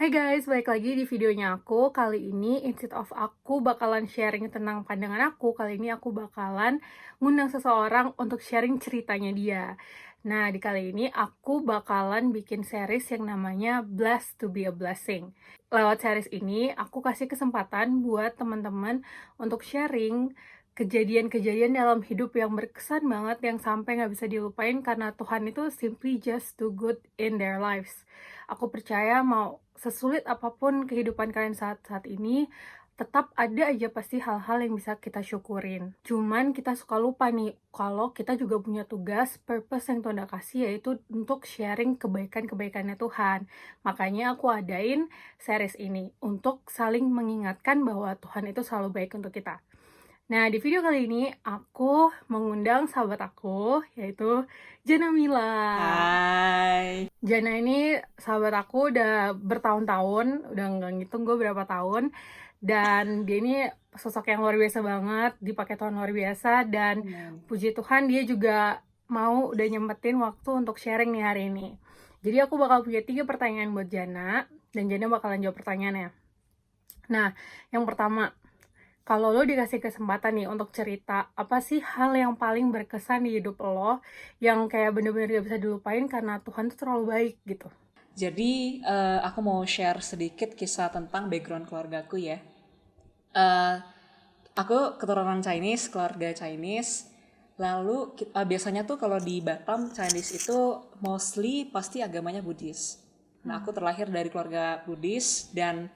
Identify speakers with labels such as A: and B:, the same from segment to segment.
A: Hai guys, balik lagi di videonya aku. Kali ini instead of aku bakalan sharing tentang pandangan aku, kali ini aku bakalan ngundang seseorang untuk sharing ceritanya dia. Nah, di kali ini aku bakalan bikin series yang namanya Blessed to be a Blessing. Lewat series ini, aku kasih kesempatan buat teman-teman untuk sharing kejadian-kejadian dalam hidup yang berkesan banget, yang sampai nggak bisa dilupain karena Tuhan itu simply just too good in their lives. Aku percaya mau sesulit apapun kehidupan kalian saat ini, tetap ada aja pasti hal-hal yang bisa kita syukurin. Cuman kita suka lupa nih, kalau kita juga punya tugas, purpose yang Tuhan udah kasih, yaitu untuk sharing kebaikan-kebaikannya Tuhan. Makanya aku adain series ini, untuk saling mengingatkan bahwa Tuhan itu selalu baik untuk kita. Nah, di video kali ini aku mengundang sahabat aku, yaitu Jana Mila.
B: Hai.
A: Jana ini sahabat aku udah bertahun-tahun, udah nggak ngitung gue berapa tahun, dan dia ini sosok yang luar biasa banget, dipakai Tuhan luar biasa, dan
B: Amin.
A: puji Tuhan dia juga mau udah nyempetin waktu untuk sharing nih hari ini. Jadi aku bakal punya 3 pertanyaan buat Jana, dan Jana bakalan jawab pertanyaannya. Nah, yang pertama, kalau lo dikasih kesempatan nih untuk cerita, apa sih hal yang paling berkesan di hidup lo, yang kayak bener-bener gak bisa dilupain karena Tuhan tuh terlalu baik gitu?
B: Jadi aku mau share sedikit kisah tentang background keluargaku ya. Eh, aku keturunan Chinese, keluarga Chinese. Lalu biasanya tuh kalau di Batam Chinese itu mostly pasti agamanya Buddhis. Nah, aku terlahir dari keluarga Buddhis dan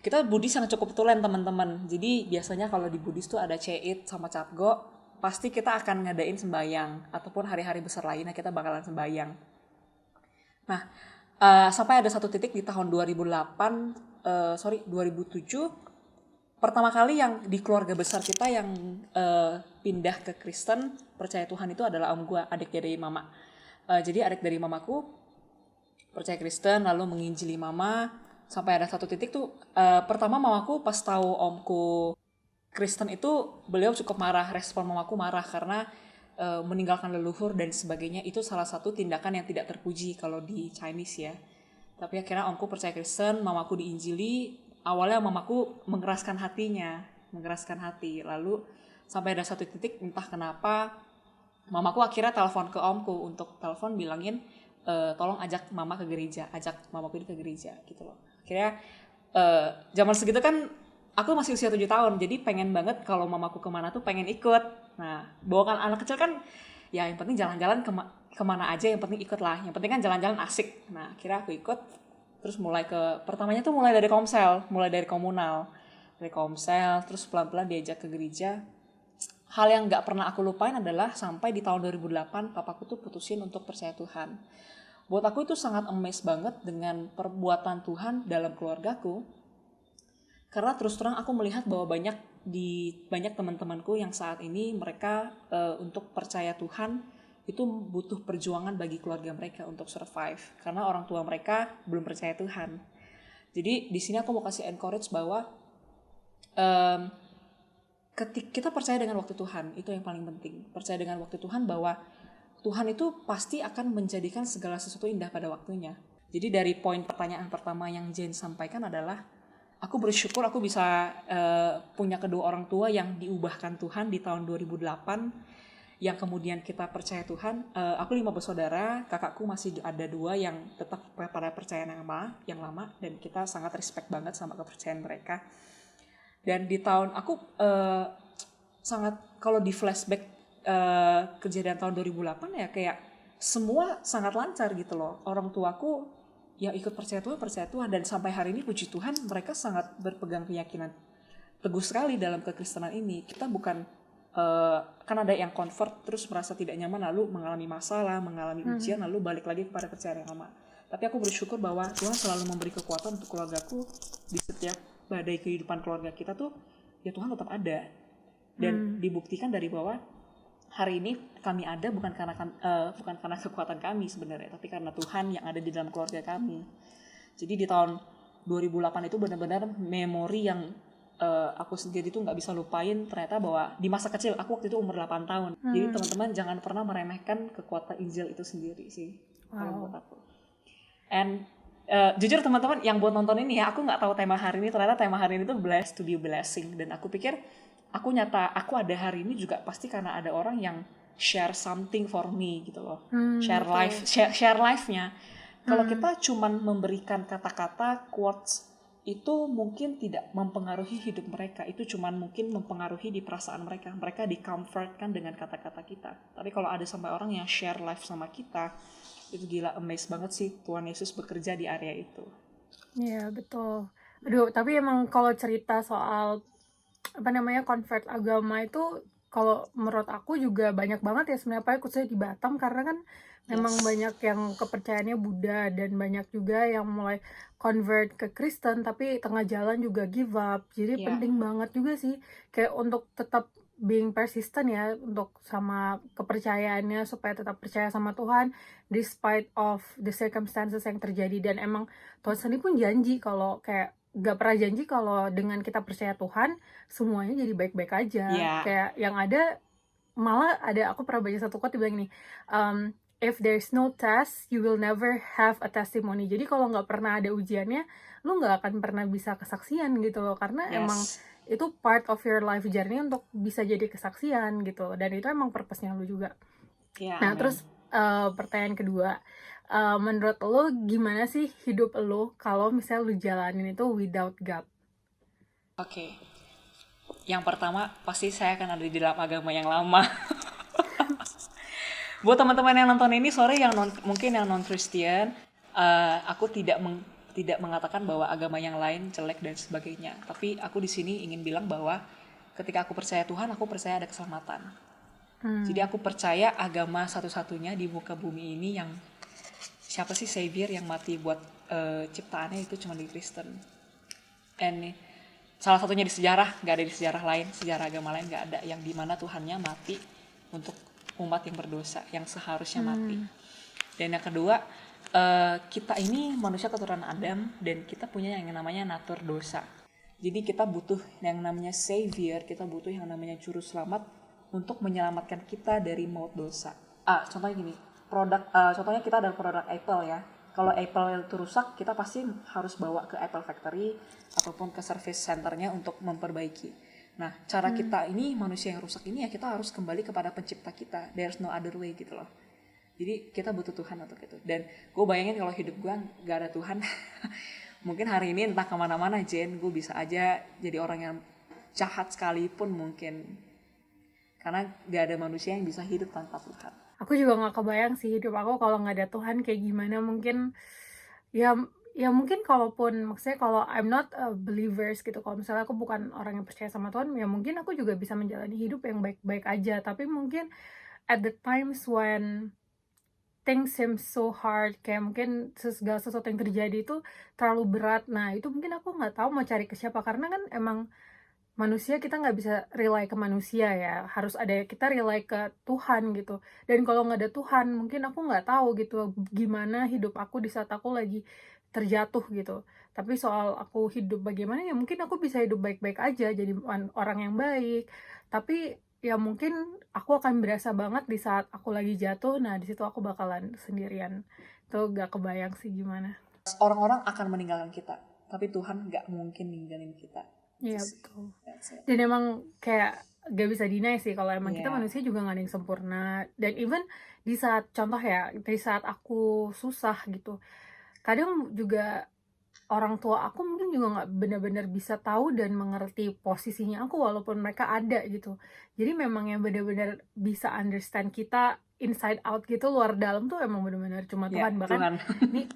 B: kita Buddhis yang cukup tulen teman-teman. Jadi biasanya kalau di Buddhis tuh ada Ceit sama Capgo, pasti kita akan ngadain sembayang ataupun hari-hari besar lainnya kita bakalan sembayang. Nah, sampai ada satu titik di tahun 2007, pertama kali yang di keluarga besar kita yang pindah ke Kristen, percaya Tuhan itu adalah om gue, adik dari mama. Jadi adik dari mamaku percaya Kristen, lalu menginjili mama, sampai ada satu titik tuh, pertama mamaku pas tahu omku Kristen itu, beliau cukup marah, respon mamaku marah karena meninggalkan leluhur dan sebagainya, itu salah satu tindakan yang tidak terpuji kalau di Chinese ya. Tapi akhirnya omku percaya Kristen, mamaku diinjili, awalnya mamaku mengeraskan hatinya, mengeraskan hati, lalu sampai ada satu titik entah kenapa mamaku akhirnya telepon ke omku untuk telepon bilangin tolong ajak mama ke gereja, ajak mamaku ini ke gereja gitu loh. Akhirnya zaman segitu kan aku masih usia 7 tahun, jadi pengen banget kalau mamaku kemana tuh pengen ikut. Nah, bawa kan anak kecil kan, ya yang penting jalan-jalan kemana aja, yang penting ikut lah. Yang penting kan jalan-jalan asik. Nah, akhirnya aku ikut, terus pertamanya tuh mulai dari komsel, mulai dari komunal. Dari komsel, terus pelan-pelan diajak ke gereja. Hal yang gak pernah aku lupain adalah sampai di tahun 2008, papaku tuh putusin untuk percaya Tuhan. Buat aku itu sangat amazed banget dengan perbuatan Tuhan dalam keluargaku. Karena terus terang aku melihat bahwa banyak teman-temanku yang saat ini mereka untuk percaya Tuhan itu butuh perjuangan bagi keluarga mereka untuk survive karena orang tua mereka belum percaya Tuhan. Jadi di sini aku mau kasih encourage bahwa ketika kita percaya dengan waktu Tuhan, itu yang paling penting. Percaya dengan waktu Tuhan bahwa Tuhan itu pasti akan menjadikan segala sesuatu indah pada waktunya. Jadi dari poin pertanyaan pertama yang Jane sampaikan adalah, aku bersyukur aku bisa punya kedua orang tua yang diubahkan Tuhan di tahun 2008, yang kemudian kita percaya Tuhan. Aku 5 bersaudara, kakakku masih ada 2 yang tetap pada percaya yang lama, dan kita sangat respect banget sama kepercayaan mereka. Dan di tahun aku sangat, kalau di flashback kejadian tahun 2008 ya, kayak semua sangat lancar gitu loh. Orang tuaku ya ikut percaya Tuhan, dan sampai hari ini puji Tuhan mereka sangat berpegang keyakinan teguh sekali dalam kekristenan ini. Kita bukan kan ada yang convert terus merasa tidak nyaman, lalu mengalami masalah, mengalami ujian, lalu balik lagi kepada percayaan yang lama. Tapi aku bersyukur bahwa Tuhan selalu memberi kekuatan untuk keluargaku. Di setiap badai kehidupan keluarga kita tuh ya Tuhan tetap ada, dan dibuktikan dari bahwa hari ini kami ada bukan karena kekuatan kami sebenarnya, tapi karena Tuhan yang ada di dalam keluarga kami. Jadi di tahun 2008 itu benar-benar memori yang aku sendiri tuh nggak bisa lupain. Ternyata bahwa di masa kecil aku waktu itu umur 8 tahun. Jadi teman-teman jangan pernah meremehkan kekuatan Injil itu sendiri sih, kalau buat aku. And Jujur teman-teman yang buat nonton ini ya, aku nggak tahu tema hari ini, ternyata tema hari ini tuh blessed to be blessing, dan aku pikir aku ada hari ini juga pasti karena ada orang yang share something for me gitu loh, share
A: Betul.
B: life, share life-nya. Kalau kita cuman memberikan kata-kata quotes itu mungkin tidak mempengaruhi hidup mereka, itu cuman mungkin mempengaruhi di perasaan mereka, mereka di comfortkan dengan kata-kata kita. Tapi kalau ada sampai orang yang share life sama kita, itu gila, amazed banget sih Tuhan Yesus bekerja di area itu.
A: Iya, betul. Aduh, tapi emang kalau cerita soal convert agama itu, kalau menurut aku juga banyak banget ya sebenarnya, apalagi khususnya di Batam, karena kan memang
B: Yes.
A: banyak yang kepercayaannya Buddha, dan banyak juga yang mulai convert ke Kristen tapi tengah jalan juga give up. Jadi
B: Ya.
A: penting banget juga sih kayak untuk tetap being persistent ya, untuk sama kepercayaannya, supaya tetap percaya sama Tuhan despite of the circumstances yang terjadi. Dan emang Tuhan sendiri pun janji kalau kayak gak pernah janji kalau dengan kita percaya Tuhan semuanya jadi baik-baik aja.
B: Ya.
A: Kayak yang ada, malah ada, aku pernah baca satu quote dibilang gini, if there's no test you will never have a testimony. Jadi kalau nggak pernah ada ujiannya, lu nggak akan pernah bisa kesaksian gitu loh, karena emang
B: Yes.
A: itu part of your life journey untuk bisa jadi kesaksian gitu, dan itu emang purpose-nya lu juga.
B: Ya,
A: Nah,
B: amin.
A: terus pertanyaan kedua, menurut lo gimana sih hidup lo kalau misalnya lu jalanin itu without God?
B: Oke. Yang pertama, pasti saya akan ada di dalam agama yang lama. Buat teman-teman yang nonton ini, sorry yang mungkin yang non Christian, aku tidak mengatakan bahwa agama yang lain jelek dan sebagainya. Tapi aku di sini ingin bilang bahwa ketika aku percaya Tuhan, aku percaya ada keselamatan. Jadi aku percaya agama satu-satunya di muka bumi ini yang siapa sih Savior yang mati buat ciptaannya itu cuma di Kristen. And salah satunya di sejarah, nggak ada di sejarah lain, sejarah agama lain nggak ada yang dimana Tuhannya mati untuk umat yang berdosa, yang seharusnya mati. Dan yang kedua, kita ini manusia keturunan Adam, dan kita punya yang namanya natur dosa. Jadi kita butuh yang namanya Savior, kita butuh yang namanya Juru Selamat untuk menyelamatkan kita dari maut dosa. Contohnya gini, contohnya kita ada produk Apple ya. Kalau Apple itu rusak, kita pasti harus bawa ke Apple Factory ataupun ke service centernya untuk memperbaiki. Nah, cara kita ini, manusia yang rusak ini, ya kita harus kembali kepada pencipta kita. There's no other way gitu loh. Jadi kita butuh Tuhan untuk itu. Dan gue bayangin kalau hidup gue gak ada Tuhan, mungkin hari ini entah kemana-mana Jen, gue bisa aja jadi orang yang jahat sekalipun mungkin. Karena gak ada manusia yang bisa hidup tanpa Tuhan.
A: Aku juga nggak kebayang sih hidup aku kalau nggak ada Tuhan kayak gimana. Mungkin ya mungkin kalaupun, maksudnya kalau I'm not a believers gitu, kalau misalnya aku bukan orang yang percaya sama Tuhan, ya mungkin aku juga bisa menjalani hidup yang baik-baik aja. Tapi mungkin at the times when things seem so hard, kayak mungkin segala sesuatu yang terjadi itu terlalu berat, nah itu mungkin aku nggak tahu mau cari ke siapa, karena kan emang manusia, kita nggak bisa rely ke manusia ya, harus ada kita rely ke Tuhan gitu. Dan kalau nggak ada Tuhan, mungkin aku nggak tahu gitu gimana hidup aku di saat aku lagi terjatuh gitu. Tapi soal aku hidup bagaimana, ya mungkin aku bisa hidup baik-baik aja, jadi orang yang baik. Tapi ya mungkin aku akan berasa banget di saat aku lagi jatuh, nah di situ aku bakalan sendirian. Tuh gak kebayang sih gimana.
B: Orang-orang akan meninggalkan kita, tapi Tuhan gak mungkin ninggalin kita.
A: Iya, betul. Dan emang kayak gak bisa deny sih kalau emang kita manusia juga gak ada yang sempurna. Dan even di saat, contoh ya, di saat aku susah gitu, kadang juga orang tua aku mungkin juga gak benar-benar bisa tahu dan mengerti posisinya aku walaupun mereka ada gitu. Jadi memang yang benar-benar bisa understand kita inside out gitu, luar dalam tuh emang benar-benar cuma Tuhan. Bahkan
B: Tuhan.
A: nih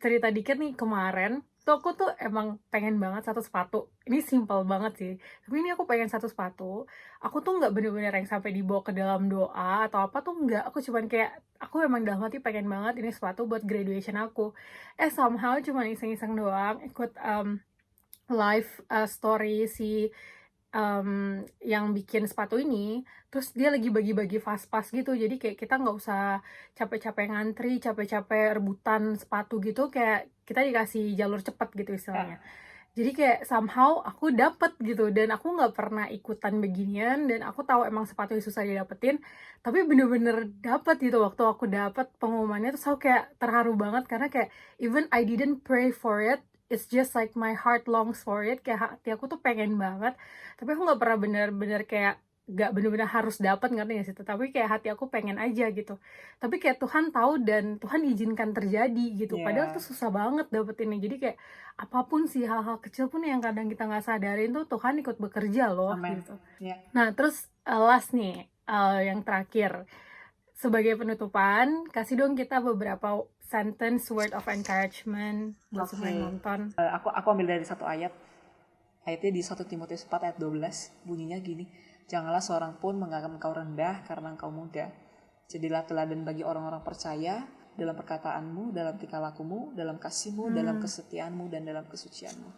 A: cerita dikit nih, kemarin tuh aku tuh emang pengen banget satu sepatu. Ini simple banget sih, tapi ini aku pengen satu sepatu. Aku tuh nggak bener-bener yang sampai dibawa ke dalam doa atau apa tuh nggak. Aku cuman kayak, aku emang dalam hati pengen banget ini sepatu buat graduation aku. Somehow cuman iseng-iseng doang ikut live story si yang bikin sepatu ini, terus dia lagi bagi-bagi fast pass gitu, jadi kayak kita nggak usah capek-capek ngantri, capek-capek rebutan sepatu gitu, kayak kita dikasih jalur cepat gitu istilahnya. Jadi kayak somehow aku dapet gitu, dan aku nggak pernah ikutan beginian, dan aku tahu emang sepatunya susah didapetin, tapi bener-bener dapet gitu. Waktu aku dapet pengumumannya terus aku kayak terharu banget, karena kayak even I didn't pray for it, it's just like my heart longs for it, kayak hati aku tuh pengen banget, tapi aku nggak pernah bener-bener kayak nggak bener-bener harus dapat, ngerti gak sih? Tapi kayak hati aku pengen aja gitu. Tapi kayak Tuhan tahu dan Tuhan izinkan terjadi gitu. Padahal tuh
B: Ya,
A: susah banget dapetinnya. Jadi kayak apapun sih, hal-hal kecil pun yang kadang kita nggak sadarin tuh Tuhan ikut bekerja loh
B: amin.
A: gitu.
B: Ya,
A: Nah terus last nih, yang terakhir, sebagai penutupan kasih dong kita beberapa sentence word of encouragement buat semua yang
B: oke.
A: nonton.
B: Aku ambil dari satu ayat. Ayatnya di 1 Timotius 4 ayat 12, bunyinya gini, janganlah seorang pun menganggap engkau rendah karena engkau muda. Jadilah teladan bagi orang-orang percaya dalam perkataanmu, dalam tingkah lakumu, dalam kasihmu, dalam kesetiaanmu, dan dalam kesucianmu.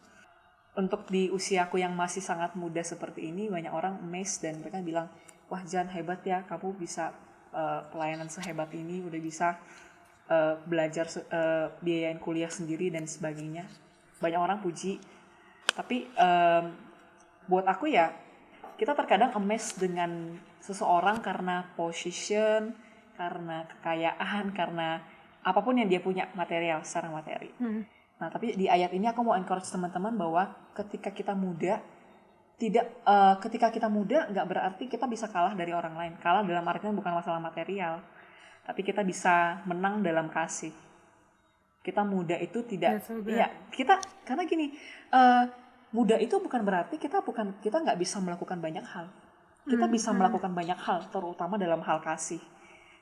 B: Untuk di usiaku yang masih sangat muda seperti ini, banyak orang amazed dan mereka bilang, wah Jan hebat ya, kamu bisa pelayanan sehebat ini, udah bisa belajar biayain kuliah sendiri dan sebagainya. Banyak orang puji, tapi buat aku ya, kita terkadang amazed dengan seseorang karena position, karena kekayaan, karena apapun yang dia punya material, secara materi. Nah, tapi di ayat ini aku mau encourage teman-teman bahwa ketika kita muda, ketika kita muda nggak berarti kita bisa kalah dari orang lain. Kalah dalam artinya bukan masalah material, tapi kita bisa menang dalam kasih. Kita muda itu tidak,
A: That's so good.
B: ya kita karena gini, muda itu bukan berarti kita nggak bisa melakukan banyak hal. Kita bisa melakukan banyak hal, terutama dalam hal kasih.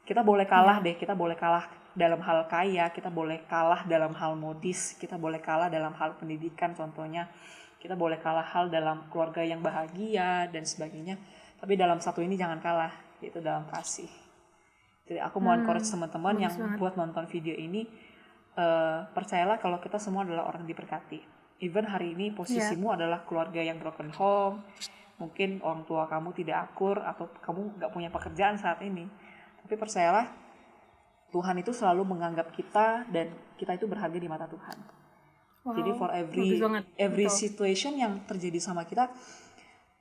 B: Kita boleh kalah deh, kita boleh kalah dalam hal kaya, kita boleh kalah dalam hal modis, kita boleh kalah dalam hal pendidikan contohnya, kita boleh kalah hal dalam keluarga yang bahagia dan sebagainya. Tapi dalam satu ini jangan kalah, yaitu dalam kasih. Jadi aku mau encourage teman-teman yang
A: Bagus banget.
B: buat nonton video ini, percayalah kalau kita semua adalah orang diberkati. Even hari ini posisimu adalah keluarga yang broken home, mungkin orang tua kamu tidak akur atau kamu nggak punya pekerjaan saat ini, tapi percayalah Tuhan itu selalu menganggap kita dan kita itu berharga di mata Tuhan.
A: Wow,
B: Jadi for
A: bagus banget.
B: every
A: Betul.
B: situation yang terjadi sama kita,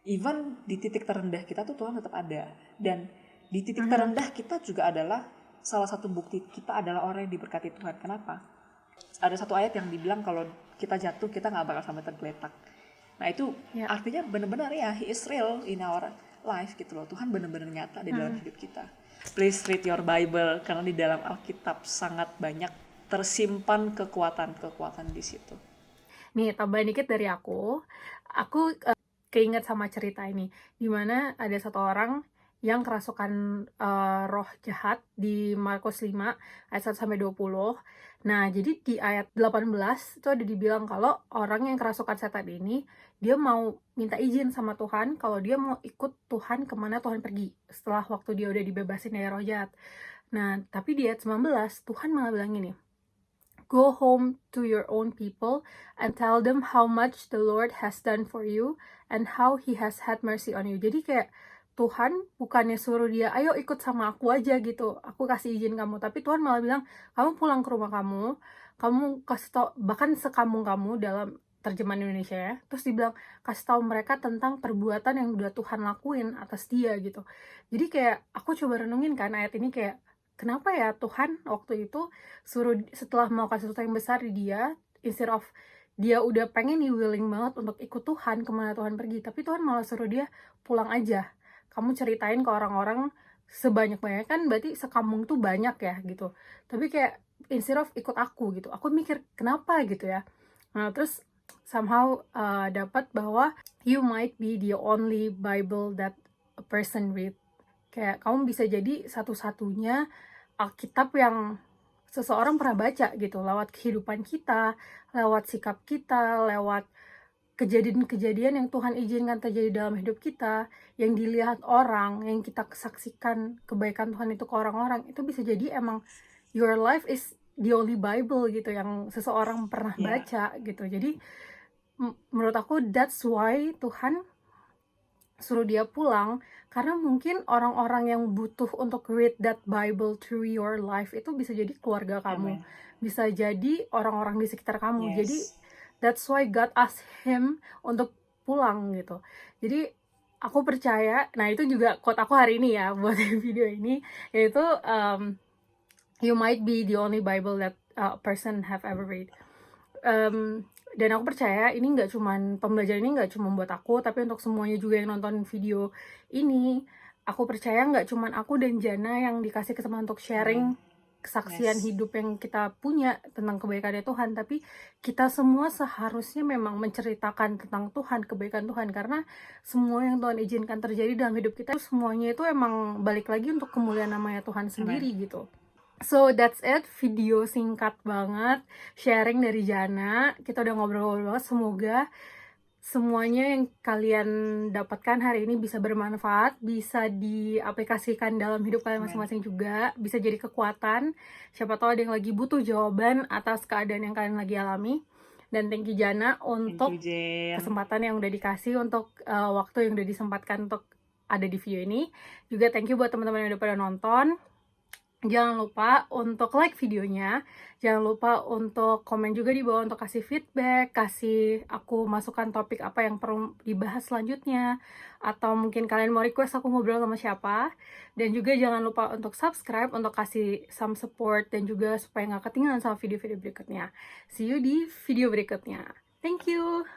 B: even di titik terendah kita tuh Tuhan tetap ada. Dan di titik terendah kita juga adalah salah satu bukti kita adalah orang yang diberkati Tuhan. Kenapa? Ada satu ayat yang dibilang kalau kita jatuh kita nggak bakal sampai tergeletak. Nah itu artinya benar-benar ya He is real in our life gitu loh. Tuhan benar-benar nyata di dalam hidup kita. Please read your Bible karena di dalam Alkitab sangat banyak tersimpan kekuatan-kekuatan di situ.
A: Nih, tambahan dikit dari aku keinget sama cerita ini, dimana ada satu orang yang kerasukan roh jahat di Markus 5 ayat 1-20. Nah, jadi di ayat 18 itu ada dibilang kalau orang yang kerasukan setan ini, dia mau minta izin sama Tuhan kalau dia mau ikut Tuhan kemana Tuhan pergi setelah waktu dia udah dibebasin dari roh jahat. Nah, tapi di ayat 19 Tuhan malah bilang gini, go home to your own people and tell them how much the Lord has done for you and how He has had mercy on you. Jadi kayak Tuhan bukannya suruh dia, ayo ikut sama aku aja gitu, aku kasih izin kamu. Tapi Tuhan malah bilang, kamu pulang ke rumah kamu kasih tau, bahkan sekampung kamu dalam terjemahan Indonesia ya. Terus dibilang, kasih tahu mereka tentang perbuatan yang udah Tuhan lakuin atas dia gitu. Jadi kayak aku coba renungin kan ayat ini kayak, kenapa ya Tuhan waktu itu suruh setelah melakukan sesuatu yang besar di dia, instead of dia udah pengen nih willing banget untuk ikut Tuhan kemana Tuhan pergi, tapi Tuhan malah suruh dia pulang aja. Kamu ceritain ke orang-orang sebanyak-banyak, kan berarti sekampung tuh banyak ya gitu. Tapi kayak instead of ikut aku gitu, aku mikir kenapa gitu ya. Nah terus somehow dapat bahwa you might be the only Bible that a person read. Kayak kamu bisa jadi satu-satunya Alkitab yang seseorang pernah baca gitu, lewat kehidupan kita, lewat sikap kita, lewat kejadian-kejadian yang Tuhan izinkan terjadi dalam hidup kita, yang dilihat orang, yang kita saksikan kebaikan Tuhan itu ke orang-orang, itu bisa jadi emang your life is the only Bible gitu yang seseorang pernah baca gitu. Jadi menurut aku that's why Tuhan suruh dia pulang, karena mungkin orang-orang yang butuh untuk read that Bible through your life itu bisa jadi keluarga kamu, bisa jadi orang-orang di sekitar kamu. Jadi That's why God asked him untuk pulang gitu. Jadi aku percaya, nah itu juga quote aku hari ini ya buat video ini, yaitu you might be the only Bible that a person have ever read. Dan aku percaya ini nggak cuman pembelajaran ini nggak cuma buat aku, tapi untuk semuanya juga yang nonton video ini. Aku percaya nggak cuman aku dan Jana yang dikasih kesempatan untuk sharing kesaksian
B: Yes.
A: hidup yang kita punya tentang kebaikannya Tuhan, tapi kita semua seharusnya memang menceritakan tentang Tuhan, kebaikan Tuhan, karena semua yang Tuhan izinkan terjadi dalam hidup kita semuanya itu emang balik lagi untuk kemuliaan namanya Tuhan sendiri gitu. So that's it, video singkat banget, sharing dari Jana. Kita udah ngobrol-ngobrol banget, semoga semuanya yang kalian dapatkan hari ini bisa bermanfaat, bisa diaplikasikan dalam hidup kalian masing-masing juga, bisa jadi kekuatan. Siapa tahu ada yang lagi butuh jawaban atas keadaan yang kalian lagi alami. Dan thank you Jana untuk
B: Thank you, Jen.
A: kesempatan yang udah dikasih, untuk waktu yang udah disempatkan untuk ada di video ini. Juga thank you buat teman-teman yang udah pada nonton. Jangan lupa untuk like videonya, jangan lupa untuk komen juga di bawah untuk kasih feedback, kasih aku masukan topik apa yang perlu dibahas selanjutnya, atau mungkin kalian mau request aku ngobrol sama siapa. Dan juga jangan lupa untuk subscribe, untuk kasih some support, dan juga supaya nggak ketinggalan sama video-video berikutnya. See you di video berikutnya. Thank you!